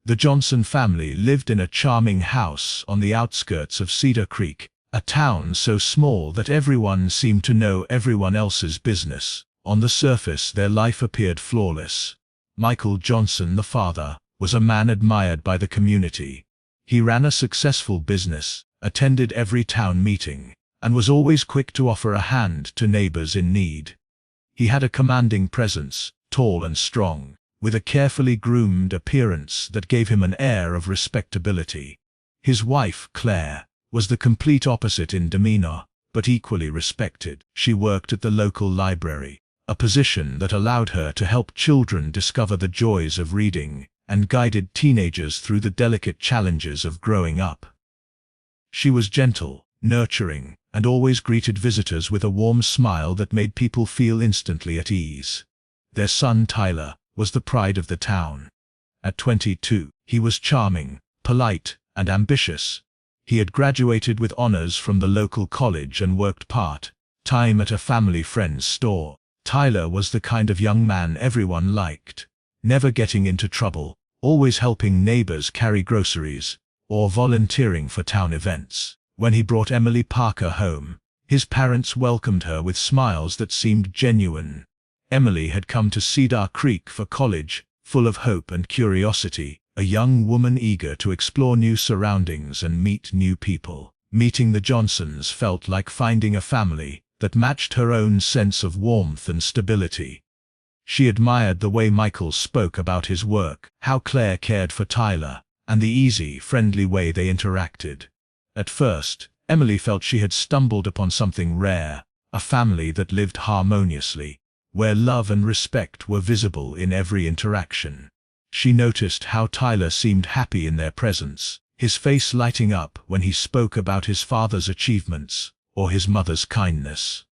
The Johnson family lived in a charming house on the outskirts of Cedar Creek, a town so small that everyone seemed to know everyone else's business. On the surface, their life appeared flawless. Michael Johnson, the father, was a man admired by the community. He ran a successful business, attended every town meeting, and was always quick to offer a hand to neighbors in need. He had a commanding presence, tall and strong, with a carefully groomed appearance that gave him an air of respectability. His wife, Claire, was the complete opposite in demeanor, but equally respected. She worked at the local library, a position that allowed her to help children discover the joys of reading and guided teenagers through the delicate challenges of growing up. She was gentle, nurturing, and always greeted visitors with a warm smile that made people feel instantly at ease. Their son, Tyler, was the pride of the town. At 22, he was charming, polite, and ambitious. He had graduated with honors from the local college and worked part-time at a family friend's store. Tyler was the kind of young man everyone liked, never getting into trouble, always helping neighbors carry groceries, or volunteering for town events. When he brought Emily Parker home, his parents welcomed her with smiles that seemed genuine. Emily had come to Cedar Creek for college, full of hope and curiosity, a young woman eager to explore new surroundings and meet new people. Meeting the Johnsons felt like finding a family that matched her own sense of warmth and stability. She admired the way Michael spoke about his work, how Claire cared for Tyler, and the easy, friendly way they interacted. At first, Emily felt she had stumbled upon something rare, a family that lived harmoniously, where love and respect were visible in every interaction. She noticed how Tyler seemed happy in their presence, his face lighting up when he spoke about his father's achievements or his mother's kindness.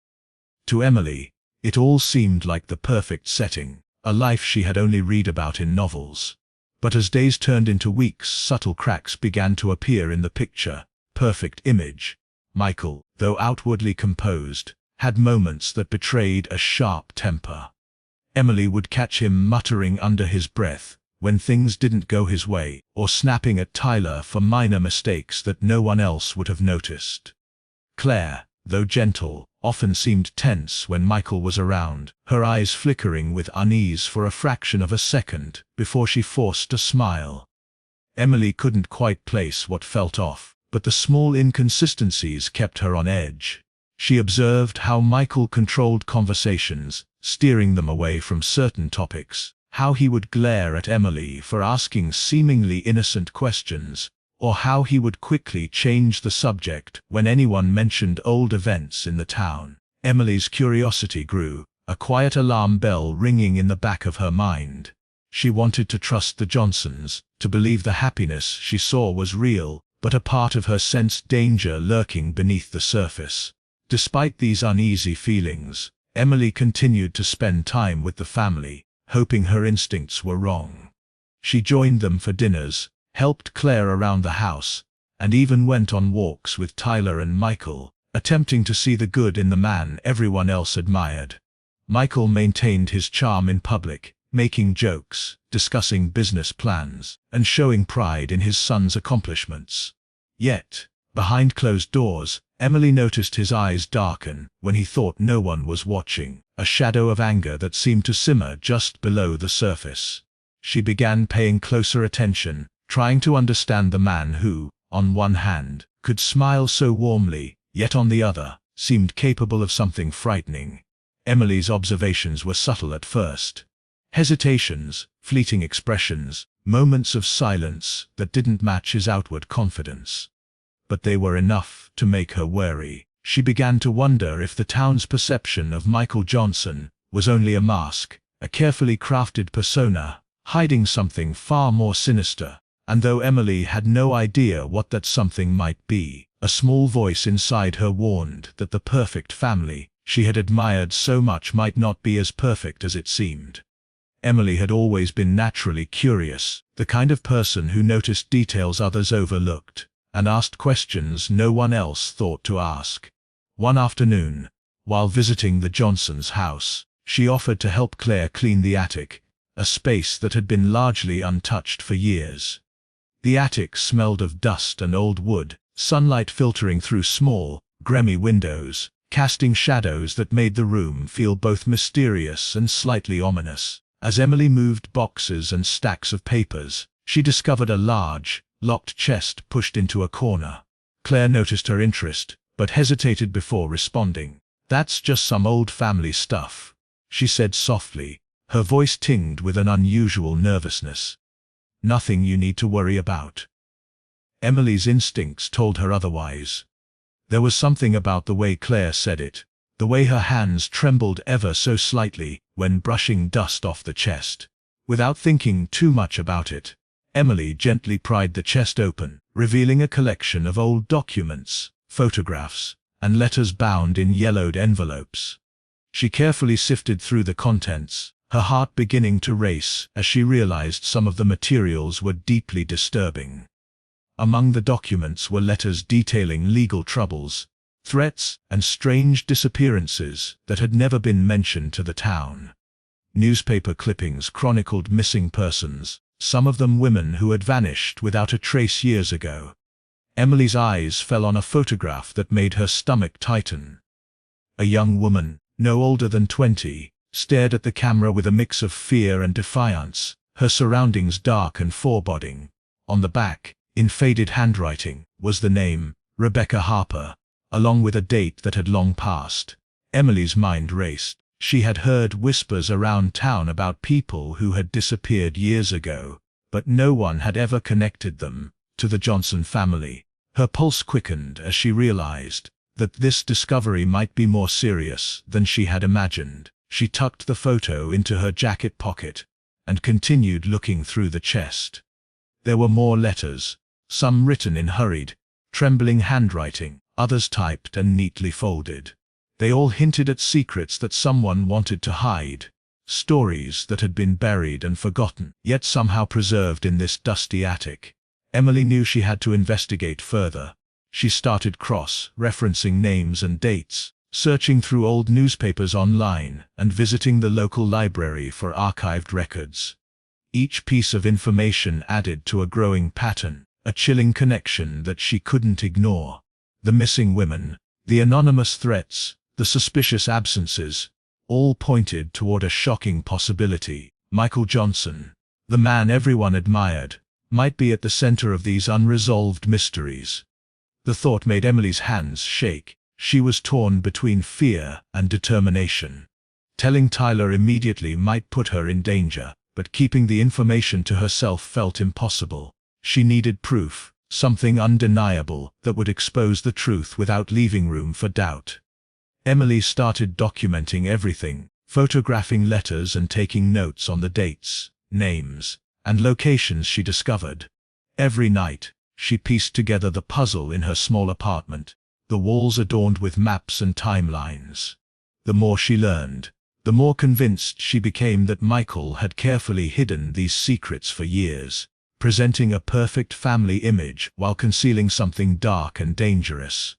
To Emily, it all seemed like the perfect setting, a life she had only read about in novels. But as days turned into weeks, subtle cracks began to appear in the picture-perfect image. Michael, though outwardly composed, had moments that betrayed a sharp temper. Emily would catch him muttering under his breath when things didn't go his way, or snapping at Tyler for minor mistakes that no one else would have noticed. Claire, though gentle, often seemed tense when Michael was around, her eyes flickering with unease for a fraction of a second before she forced a smile. Emily couldn't quite place what felt off, but the small inconsistencies kept her on edge. She observed how Michael controlled conversations, steering them away from certain topics, how he would glare at Emily for asking seemingly innocent questions, or how he would quickly change the subject when anyone mentioned old events in the town. Emily's curiosity grew, a quiet alarm bell ringing in the back of her mind. She wanted to trust the Johnsons, to believe the happiness she saw was real, but a part of her sensed danger lurking beneath the surface. Despite these uneasy feelings, Emily continued to spend time with the family, hoping her instincts were wrong. She joined them for dinners, helped Claire around the house, and even went on walks with Tyler and Michael, attempting to see the good in the man everyone else admired. Michael maintained his charm in public, making jokes, discussing business plans, and showing pride in his son's accomplishments. Yet, behind closed doors, Emily noticed his eyes darken when he thought no one was watching, a shadow of anger that seemed to simmer just below the surface. She began paying closer attention, trying to understand the man who, on one hand, could smile so warmly, yet on the other, seemed capable of something frightening. Emily's observations were subtle at first. Hesitations, fleeting expressions, moments of silence that didn't match his outward confidence. But they were enough to make her wary. She began to wonder if the town's perception of Michael Johnson was only a mask, a carefully crafted persona, hiding something far more sinister. And though Emily had no idea what that something might be, a small voice inside her warned that the perfect family she had admired so much might not be as perfect as it seemed. Emily had always been naturally curious, the kind of person who noticed details others overlooked, and asked questions no one else thought to ask. One afternoon, while visiting the Johnsons' house, she offered to help Claire clean the attic, a space that had been largely untouched for years. The attic smelled of dust and old wood, sunlight filtering through small, grimy windows, casting shadows that made the room feel both mysterious and slightly ominous. As Emily moved boxes and stacks of papers, she discovered a large, locked chest pushed into a corner. Claire noticed her interest, but hesitated before responding. "That's just some old family stuff," she said softly, her voice tinged with an unusual nervousness. "Nothing you need to worry about." Emily's instincts told her otherwise. There was something about the way Claire said it, the way her hands trembled ever so slightly when brushing dust off the chest. Without thinking too much about it, Emily gently pried the chest open, revealing a collection of old documents, photographs, and letters bound in yellowed envelopes. She carefully sifted through the contents, her heart beginning to race as she realized some of the materials were deeply disturbing. Among the documents were letters detailing legal troubles, threats, and strange disappearances that had never been mentioned to the town. Newspaper clippings chronicled missing persons, some of them women who had vanished without a trace years ago. Emily's eyes fell on a photograph that made her stomach tighten. A young woman, no older than 20, stared at the camera with a mix of fear and defiance, her surroundings dark and foreboding. On the back, in faded handwriting, was the name, Rebecca Harper, along with a date that had long passed. Emily's mind raced. She had heard whispers around town about people who had disappeared years ago, but no one had ever connected them to the Johnson family. Her pulse quickened as she realized that this discovery might be more serious than she had imagined. She tucked the photo into her jacket pocket and continued looking through the chest. There were more letters, some written in hurried, trembling handwriting, others typed and neatly folded. They all hinted at secrets that someone wanted to hide, stories that had been buried and forgotten, yet somehow preserved in this dusty attic. Emily knew she had to investigate further. She started cross-referencing names and dates, searching through old newspapers online, and visiting the local library for archived records. Each piece of information added to a growing pattern, a chilling connection that she couldn't ignore. The missing women, the anonymous threats, the suspicious absences, all pointed toward a shocking possibility. Michael Johnson, the man everyone admired, might be at the center of these unresolved mysteries. The thought made Emily's hands shake. She was torn between fear and determination. Telling Tyler immediately might put her in danger, but keeping the information to herself felt impossible. She needed proof, something undeniable that would expose the truth without leaving room for doubt. Emily started documenting everything, photographing letters and taking notes on the dates, names, and locations she discovered. Every night, she pieced together the puzzle in her small apartment, the walls adorned with maps and timelines. The more she learned, the more convinced she became that Michael had carefully hidden these secrets for years, presenting a perfect family image while concealing something dark and dangerous.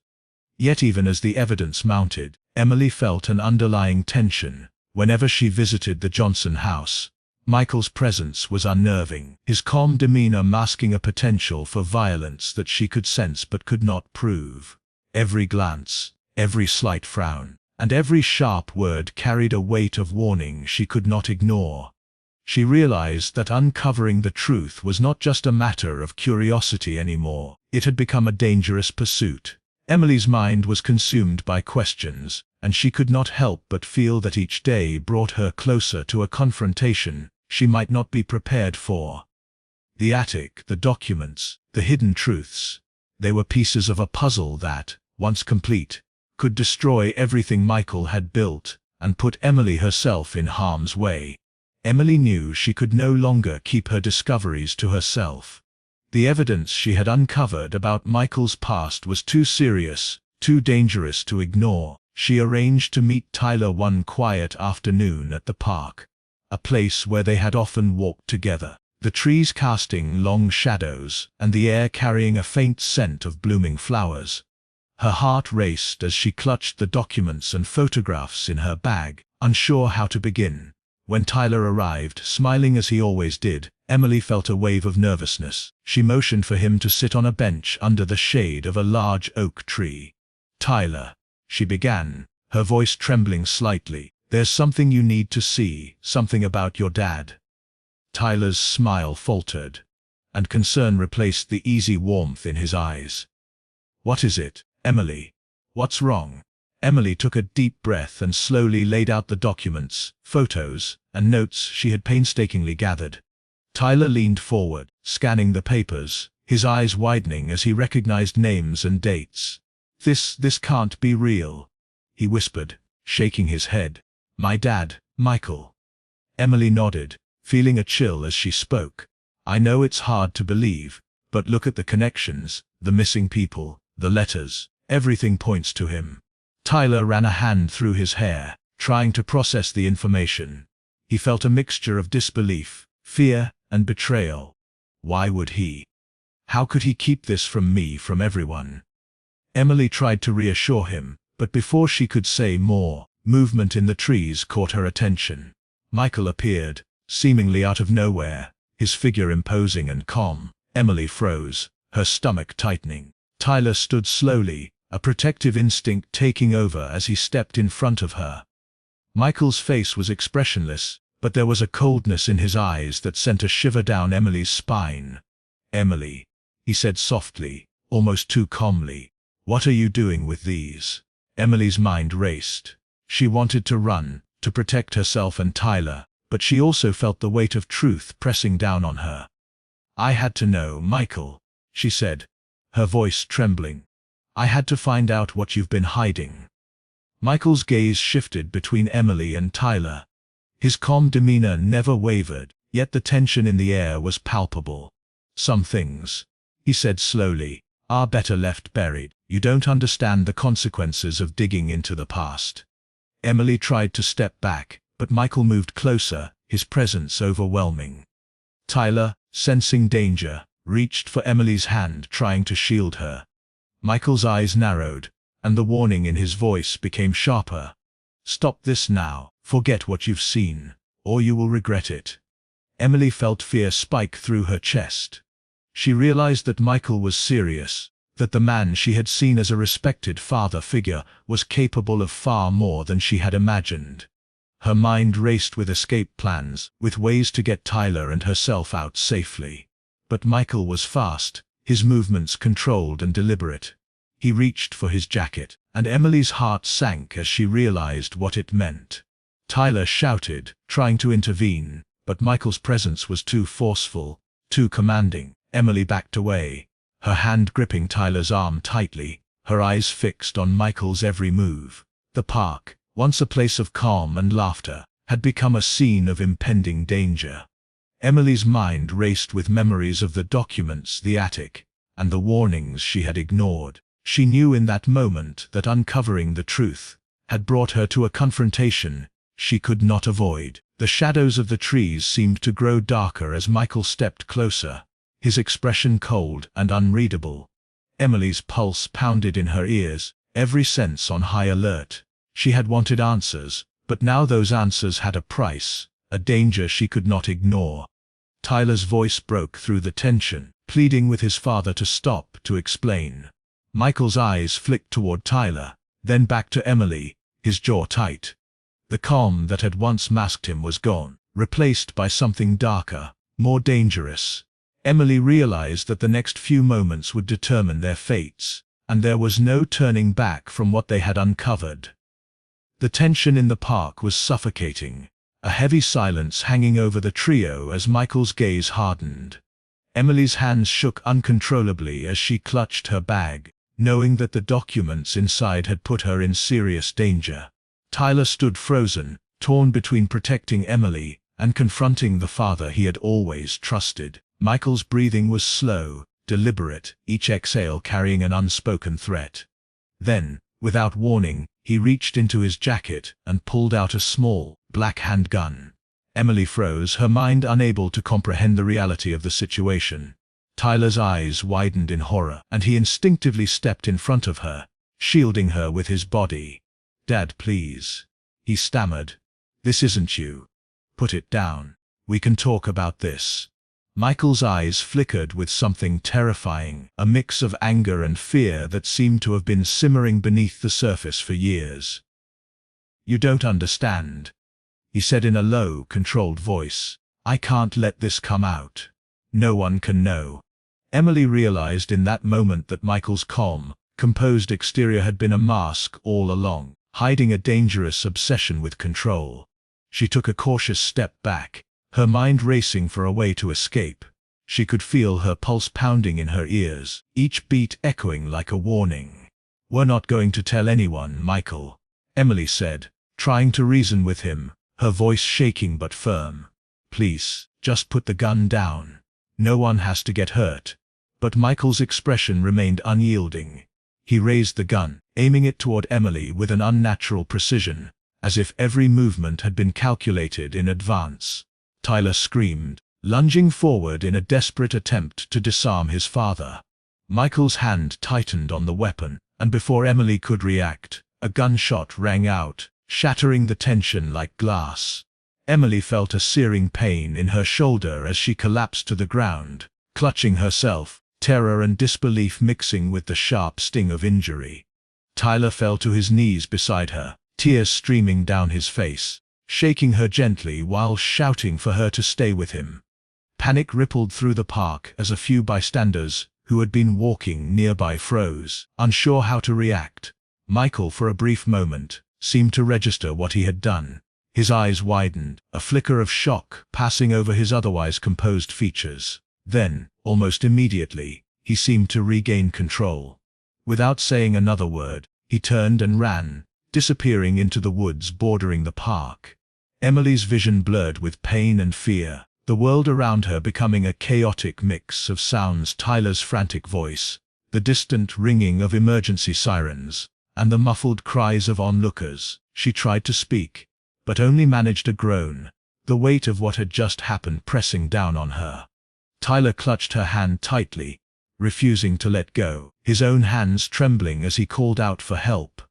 Yet even as the evidence mounted, Emily felt an underlying tension. Whenever she visited the Johnson house, Michael's presence was unnerving, his calm demeanor masking a potential for violence that she could sense but could not prove. Every glance, every slight frown, and every sharp word carried a weight of warning she could not ignore. She realized that uncovering the truth was not just a matter of curiosity anymore. It had become a dangerous pursuit. Emily's mind was consumed by questions, and she could not help but feel that each day brought her closer to a confrontation she might not be prepared for. The attic, the documents, the hidden truths, they were pieces of a puzzle that, once complete, could destroy everything Michael had built and put Emily herself in harm's way. Emily knew she could no longer keep her discoveries to herself. The evidence she had uncovered about Michael's past was too serious, too dangerous to ignore. She arranged to meet Tyler one quiet afternoon at the park, a place where they had often walked together, the trees casting long shadows and the air carrying a faint scent of blooming flowers. Her heart raced as she clutched the documents and photographs in her bag, unsure how to begin. When Tyler arrived, smiling as he always did, Emily felt a wave of nervousness. She motioned for him to sit on a bench under the shade of a large oak tree. "Tyler," she began, her voice trembling slightly, "there's something you need to see, something about your dad." Tyler's smile faltered, and concern replaced the easy warmth in his eyes. "What is it, Emily? What's wrong?" Emily took a deep breath and slowly laid out the documents, photos, and notes she had painstakingly gathered. Tyler leaned forward, scanning the papers, his eyes widening as he recognized names and dates. This can't be real," he whispered, shaking his head. "My dad, Michael." Emily nodded, feeling a chill as she spoke. "I know it's hard to believe, but look at the connections, the missing people, the letters, everything points to him." Tyler ran a hand through his hair, trying to process the information. He felt a mixture of disbelief, fear, and betrayal. Why would he? How could he keep this from me, from everyone? Emily tried to reassure him, but before she could say more, movement in the trees caught her attention. Michael appeared, seemingly out of nowhere, his figure imposing and calm. Emily froze, her stomach tightening. Tyler stood slowly, a protective instinct taking over as he stepped in front of her. Michael's face was expressionless, but there was a coldness in his eyes that sent a shiver down Emily's spine. "Emily," he said softly, almost too calmly, "what are you doing with these?" Emily's mind raced. She wanted to run, to protect herself and Tyler, but she also felt the weight of truth pressing down on her. "I had to know, Michael," she said, her voice trembling. "I had to find out what you've been hiding." Michael's gaze shifted between Emily and Tyler. His calm demeanor never wavered, yet the tension in the air was palpable. "Some things," he said slowly, "are better left buried. You don't understand the consequences of digging into the past." Emily tried to step back, but Michael moved closer, his presence overwhelming. Tyler, sensing danger, reached for Emily's hand, trying to shield her. Michael's eyes narrowed, and the warning in his voice became sharper. "Stop this now, forget what you've seen, or you will regret it." Emily felt fear spike through her chest. She realized that Michael was serious, that the man she had seen as a respected father figure was capable of far more than she had imagined. Her mind raced with escape plans, with ways to get Tyler and herself out safely. But Michael was fast, his movements controlled and deliberate. He reached for his jacket, and Emily's heart sank as she realized what it meant. Tyler shouted, trying to intervene, but Michael's presence was too forceful, too commanding. Emily backed away, her hand gripping Tyler's arm tightly, her eyes fixed on Michael's every move. The park, once a place of calm and laughter, had become a scene of impending danger. Emily's mind raced with memories of the documents, the attic, and the warnings she had ignored. She knew in that moment that uncovering the truth had brought her to a confrontation she could not avoid. The shadows of the trees seemed to grow darker as Michael stepped closer, his expression cold and unreadable. Emily's pulse pounded in her ears, every sense on high alert. She had wanted answers, but now those answers had a price, a danger she could not ignore. Tyler's voice broke through the tension, pleading with his father to stop, to explain. Michael's eyes flicked toward Tyler, then back to Emily, his jaw tight. The calm that had once masked him was gone, replaced by something darker, more dangerous. Emily realized that the next few moments would determine their fates, and there was no turning back from what they had uncovered. The tension in the park was suffocating, a heavy silence hanging over the trio as Michael's gaze hardened. Emily's hands shook uncontrollably as she clutched her bag, knowing that the documents inside had put her in serious danger. Tyler stood frozen, torn between protecting Emily and confronting the father he had always trusted. Michael's breathing was slow, deliberate, each exhale carrying an unspoken threat. Then, without warning, he reached into his jacket and pulled out a small, black handgun. Emily froze, her mind unable to comprehend the reality of the situation. Tyler's eyes widened in horror, and he instinctively stepped in front of her, shielding her with his body. "Dad, please," he stammered. "This isn't you." Put it down. We can talk about this. Michael's eyes flickered with something terrifying, a mix of anger and fear that seemed to have been simmering beneath the surface for years. You don't understand, he said in a low, controlled voice. I can't let this come out. No one can know. Emily realized in that moment that Michael's calm, composed exterior had been a mask all along, hiding a dangerous obsession with control. She took a cautious step back, her mind racing for a way to escape. She could feel her pulse pounding in her ears, each beat echoing like a warning. We're not going to tell anyone, Michael, Emily said, trying to reason with him, her voice shaking but firm. Please, just put the gun down. No one has to get hurt. But Michael's expression remained unyielding. He raised the gun, aiming it toward Emily with an unnatural precision, as if every movement had been calculated in advance. Tyler screamed, lunging forward in a desperate attempt to disarm his father. Michael's hand tightened on the weapon, and before Emily could react, a gunshot rang out, shattering the tension like glass. Emily felt a searing pain in her shoulder as she collapsed to the ground, clutching herself, terror and disbelief mixing with the sharp sting of injury. Tyler fell to his knees beside her, tears streaming down his face, shaking her gently while shouting for her to stay with him. Panic rippled through the park as a few bystanders, who had been walking nearby, froze, unsure how to react. Michael, for a brief moment, seemed to register what he had done. His eyes widened, a flicker of shock passing over his otherwise composed features. Then, almost immediately, he seemed to regain control. Without saying another word, he turned and ran, disappearing into the woods bordering the park. Emily's vision blurred with pain and fear, the world around her becoming a chaotic mix of sounds: Tyler's frantic voice, the distant ringing of emergency sirens, and the muffled cries of onlookers. She tried to speak, but only managed a groan, the weight of what had just happened pressing down on her. Tyler clutched her hand tightly, refusing to let go, his own hands trembling as he called out for help.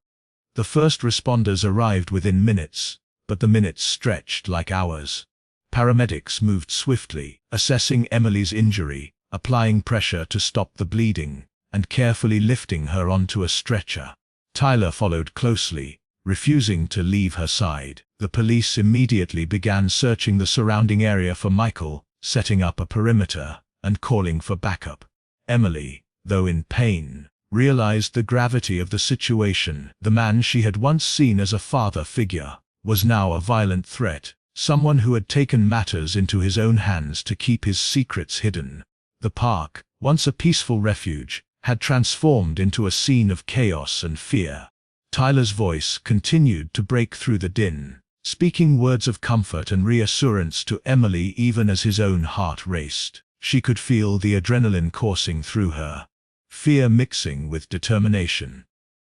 The first responders arrived within minutes, but the minutes stretched like hours. Paramedics moved swiftly, assessing Emily's injury, applying pressure to stop the bleeding, and carefully lifting her onto a stretcher. Tyler followed closely, refusing to leave her side. The police immediately began searching the surrounding area for Michael, setting up a perimeter, and calling for backup. Emily, though in pain, realized the gravity of the situation. The man she had once seen as a father figure was now a violent threat, someone who had taken matters into his own hands to keep his secrets hidden. The park, once a peaceful refuge, had transformed into a scene of chaos and fear. Tyler's voice continued to break through the din, speaking words of comfort and reassurance to Emily even as his own heart raced. She could feel the adrenaline coursing through her, fear mixing with determination.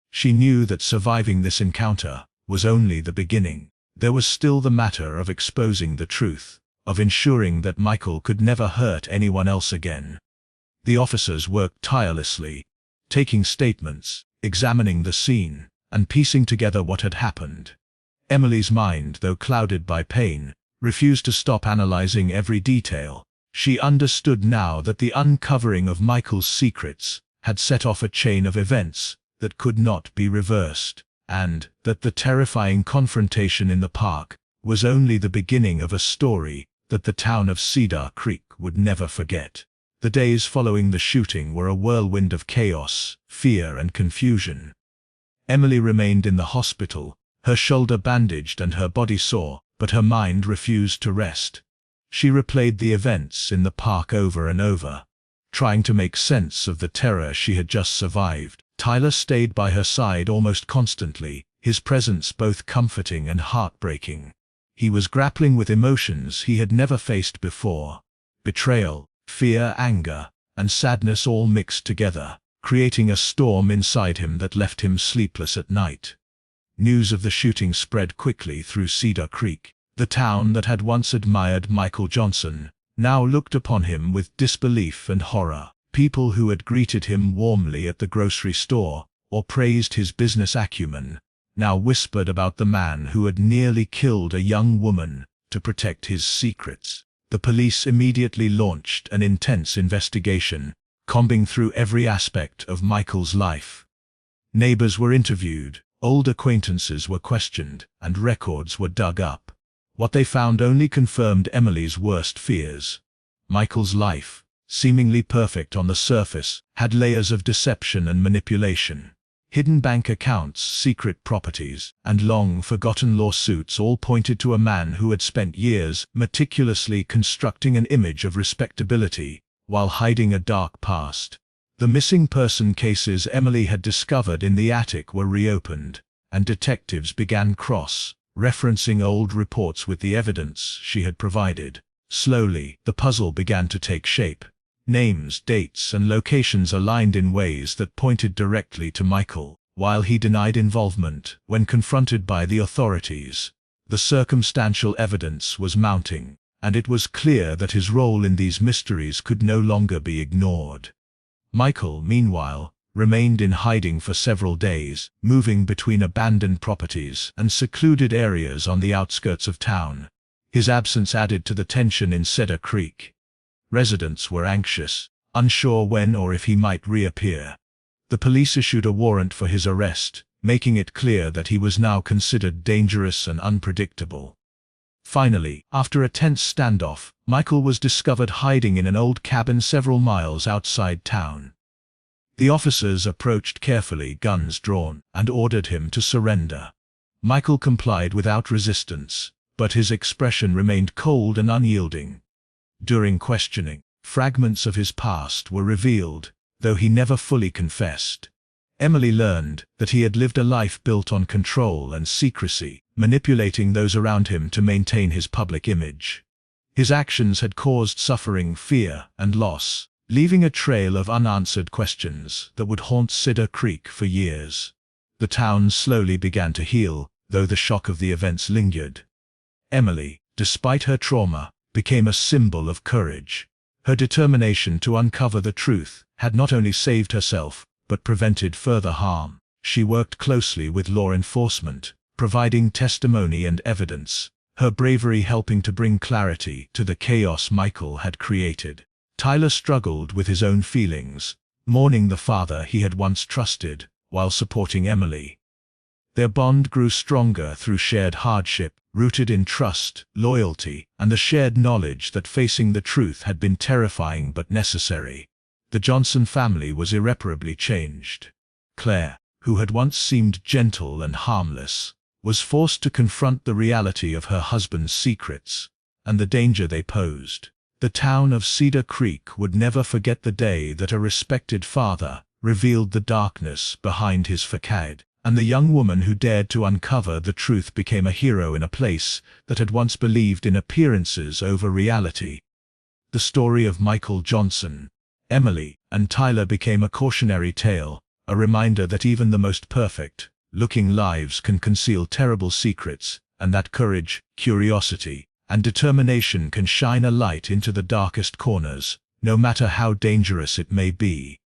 She knew that surviving this encounter was only the beginning. There was still the matter of exposing the truth, of ensuring that Michael could never hurt anyone else again. The officers worked tirelessly, taking statements, examining the scene, and piecing together what had happened. Emily's mind, though clouded by pain, refused to stop analyzing every detail. She understood now that the uncovering of Michael's secrets had set off a chain of events that could not be reversed, and that the terrifying confrontation in the park was only the beginning of a story that the town of Cedar Creek would never forget. The days following the shooting were a whirlwind of chaos, fear, and confusion. Emily remained in the hospital, her shoulder bandaged and her body sore, but her mind refused to rest. She replayed the events in the park over and over, trying to make sense of the terror she had just survived. Tyler stayed by her side almost constantly, his presence both comforting and heartbreaking. He was grappling with emotions he had never faced before: betrayal, fear, anger, and sadness all mixed together, creating a storm inside him that left him sleepless at night. News of the shooting spread quickly through Cedar Creek. The town that had once admired Michael Johnson now looked upon him with disbelief and horror. People who had greeted him warmly at the grocery store or praised his business acumen now whispered about the man who had nearly killed a young woman. to protect his secrets. The police immediately launched an intense investigation, combing through every aspect of Michael's life. Neighbors were interviewed, old acquaintances were questioned, and records were dug up. What they found only confirmed Emily's worst fears. Michael's life, seemingly perfect on the surface, had layers of deception and manipulation. Hidden bank accounts, secret properties, and long-forgotten lawsuits all pointed to a man who had spent years meticulously constructing an image of respectability while hiding a dark past. The missing person cases Emily had discovered in the attic were reopened, and detectives began cross-referencing old reports with the evidence she had provided. Slowly, the puzzle began to take shape. Names, dates, and locations aligned in ways that pointed directly to Michael, while he denied involvement when confronted by the authorities. The circumstantial evidence was mounting, and it was clear that his role in these mysteries could no longer be ignored. Michael, meanwhile, remained in hiding for several days, moving between abandoned properties and secluded areas on the outskirts of town. His absence added to the tension in Cedar Creek. Residents were anxious, unsure when or if he might reappear. The police issued a warrant for his arrest, making it clear that he was now considered dangerous and unpredictable. Finally, after a tense standoff, Michael was discovered hiding in an old cabin several miles outside town. The officers approached carefully, guns drawn, and ordered him to surrender. Michael complied without resistance, but his expression remained cold and unyielding. During questioning, fragments of his past were revealed, though he never fully confessed. Emily learned that he had lived a life built on control and secrecy, manipulating those around him to maintain his public image. His actions had caused suffering, fear, and loss, leaving a trail of unanswered questions that would haunt Cedar Creek for years. The town slowly began to heal, though the shock of the events lingered. Emily, despite her trauma, became a symbol of courage. Her determination to uncover the truth had not only saved herself, but prevented further harm. She worked closely with law enforcement, providing testimony and evidence, her bravery helping to bring clarity to the chaos Michael had created. Tyler struggled with his own feelings, mourning the father he had once trusted, while supporting Emily. Their bond grew stronger through shared hardship, rooted in trust, loyalty, and the shared knowledge that facing the truth had been terrifying but necessary. The Johnson family was irreparably changed. Claire, who had once seemed gentle and harmless, was forced to confront the reality of her husband's secrets and the danger they posed. The town of Cedar Creek would never forget the day that a respected father revealed the darkness behind his facade, and the young woman who dared to uncover the truth became a hero in a place that had once believed in appearances over reality. The story of Michael Johnson, Emily, and Tyler became a cautionary tale, a reminder that even the most perfect-looking lives can conceal terrible secrets, and that courage, curiosity, and determination can shine a light into the darkest corners, no matter how dangerous it may be.